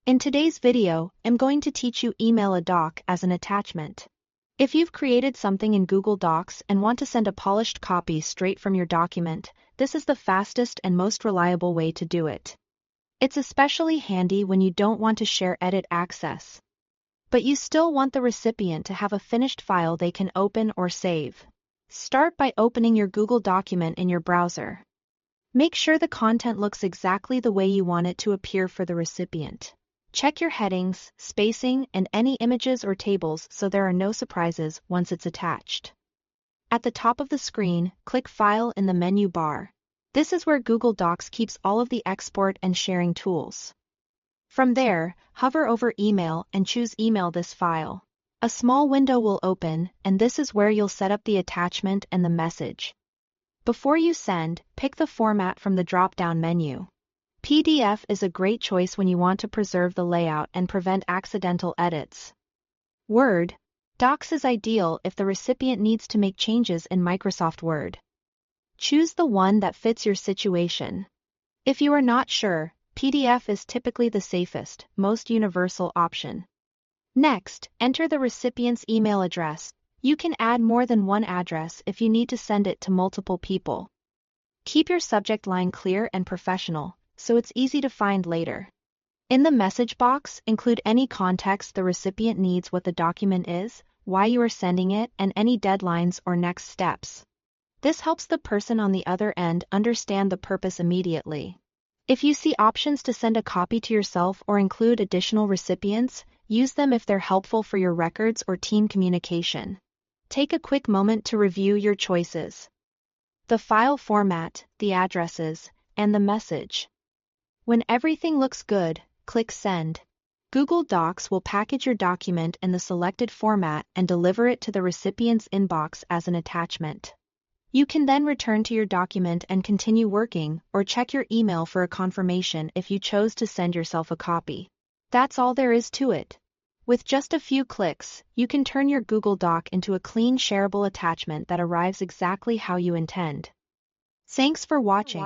In today's video, I'm going to teach you email a doc as an attachment. If you've created something in Google Docs and want to send a polished copy straight from your document, this is the fastest and most reliable way to do it. It's especially handy when you don't want to share edit access, but you still want the recipient to have a finished file they can open or save. Start by opening your Google document in your browser. Make sure the content looks exactly the way you want it to appear for the recipient. Check your headings, spacing, and any images or tables so there are no surprises once it's attached. At the top of the screen, click File in the menu bar. This is where Google Docs keeps all of the export and sharing tools. From there, hover over Email and choose Email this file. A small window will open, and this is where you'll set up the attachment and the message. Before you send, pick the format from the drop-down menu. PDF is a great choice when you want to preserve the layout and prevent accidental edits. Word Docs is ideal if the recipient needs to make changes in Microsoft Word. Choose the one that fits your situation. If you are not sure, PDF is typically the safest, most universal option. Next, enter the recipient's email address. You can add more than one address if you need to send it to multiple people. Keep your subject line clear and professional, so it's easy to find later. In the message box, include any context the recipient needs what the document is, why you are sending it, and any deadlines or next steps. This helps the person on the other end understand the purpose immediately. If you see options to send a copy to yourself or include additional recipients, use them if they're helpful for your records or team communication. Take a quick moment to review your choices: the file format, the addresses, and the message. When everything looks good, click Send. Google Docs will package your document in the selected format and deliver it to the recipient's inbox as an attachment. You can then return to your document and continue working, or check your email for a confirmation if you chose to send yourself a copy. That's all there is to it. With just a few clicks, you can turn your Google Doc into a clean, shareable attachment that arrives exactly how you intend. Thanks for watching.